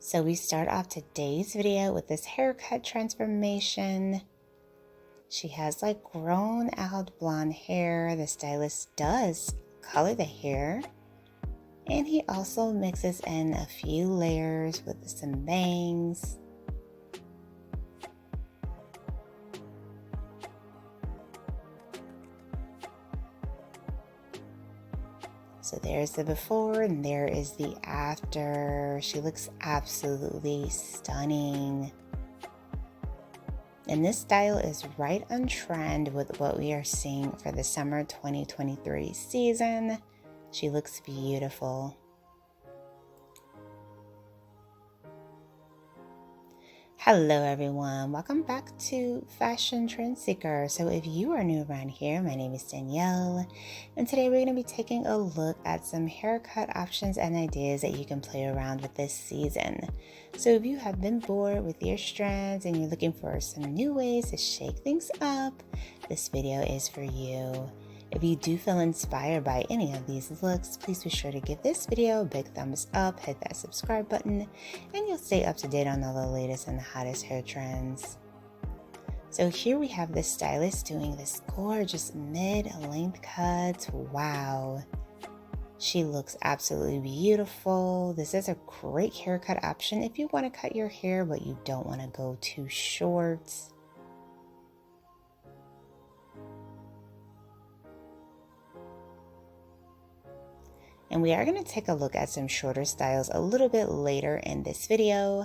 So we start off today's video with this haircut transformation. She has like grown out blonde hair. The stylist does color the hair. And he also mixes in a few layers with some bangs. So there's the before and there is the after. She looks absolutely stunning. And this style is right on trend with what we are seeing for the summer 2023 season. She looks beautiful. Hello everyone, welcome back to Fashion Trend Seeker. So if you are new around here, my name is Danielle, and today we're going to be taking a look at some haircut options and ideas that you can play around with this season. So if you have been bored with your strands and you're looking for some new ways to shake things up, this video is for you. If you do feel inspired by any of these looks, please be sure to give this video a big thumbs up, hit that subscribe button, and you'll stay up to date on all the latest and the hottest hair trends. So here we have this stylist doing this gorgeous mid-length cut. Wow. She looks absolutely beautiful. This is a great haircut option if you want to cut your hair, but you don't want to go too short. And we are going to take a look at some shorter styles a little bit later in this video.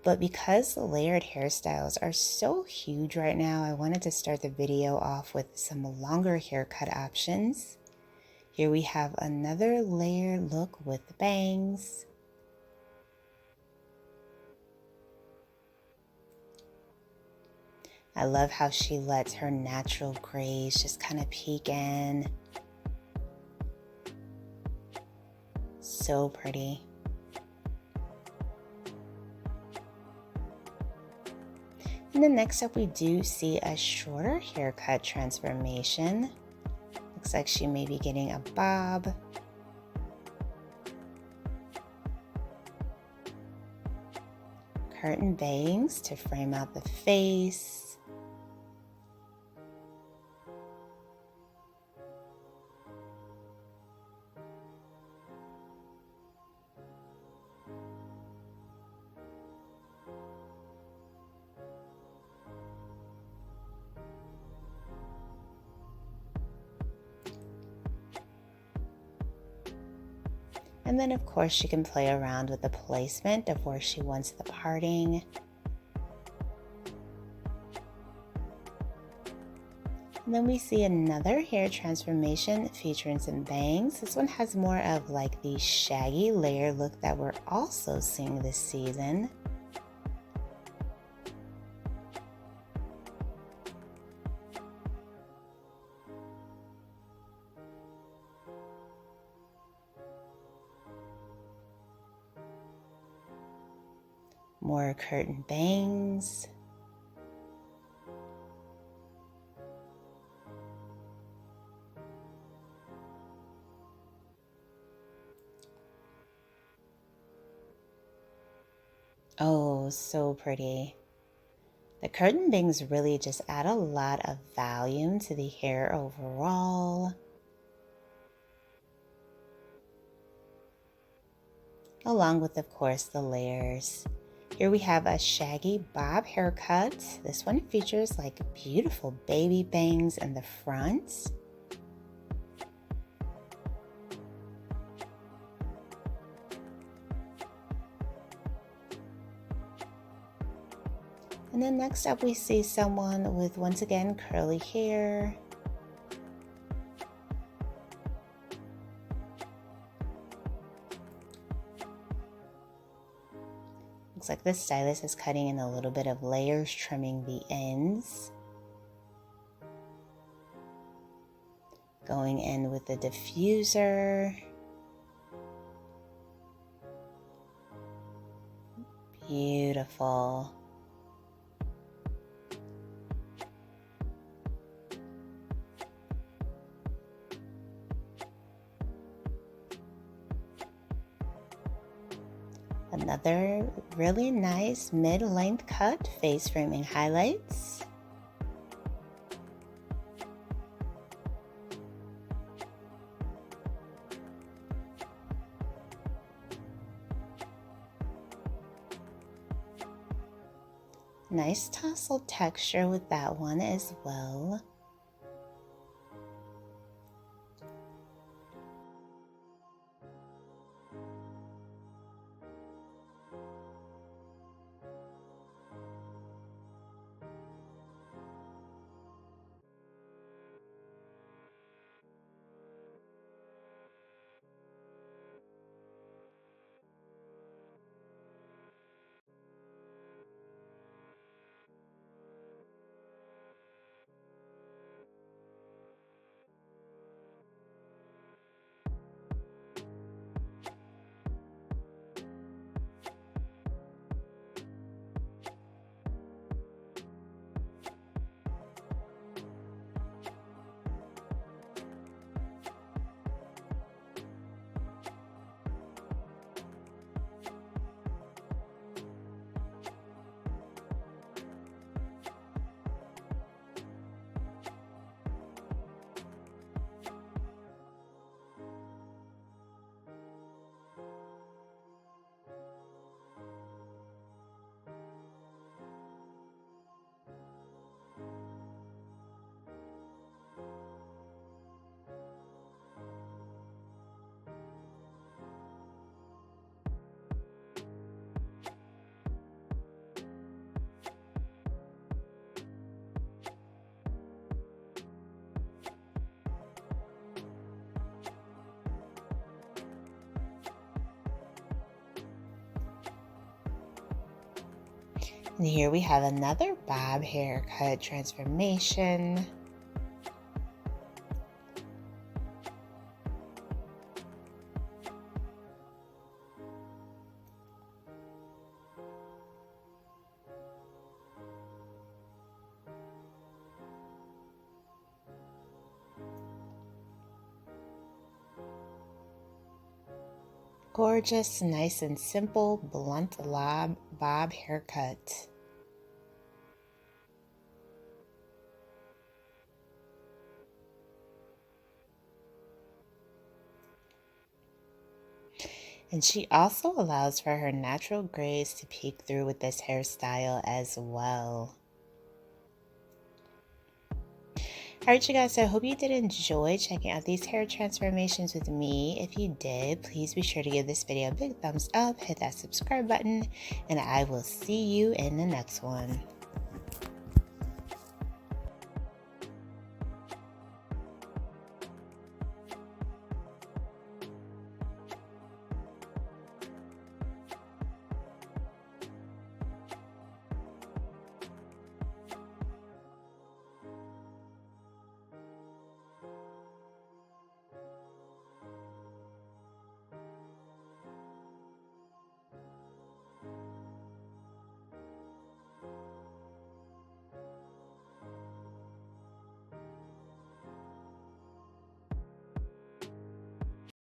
But because the layered hairstyles are so huge right now, I wanted to start the video off with some longer haircut options. Here we have another layered look with bangs. I love how she lets her natural grays just kind of peek in. So pretty. And then next up we do see a shorter haircut transformation. Looks like she may be getting a bob. Curtain bangs to frame out the face. And then of course she can play around with the placement of where she wants the parting. And then we see another hair transformation featuring some bangs. This one has more of like the shaggy layer look that we're also seeing this season. More curtain bangs. Oh, so pretty. The curtain bangs really just add a lot of volume to the hair overall. Along with, of course, the layers. Here we have a shaggy bob haircut. This one features like beautiful baby bangs in the front. And then next up we see someone with, once again, curly hair. Looks like this stylist is cutting in a little bit of layers, trimming the ends. Going in with the diffuser. Beautiful. another really nice mid-length cut, face framing highlights. Nice tassel texture with that one as well. And here we have another bob haircut transformation. Gorgeous, nice and simple, blunt bob haircut. And she also allows for her natural grays to peek through with this hairstyle as well. Alright you guys, so I hope you did enjoy checking out these hair transformations with me. If you did, please be sure to give this video a big thumbs up, hit that subscribe button, and I will see you in the next one.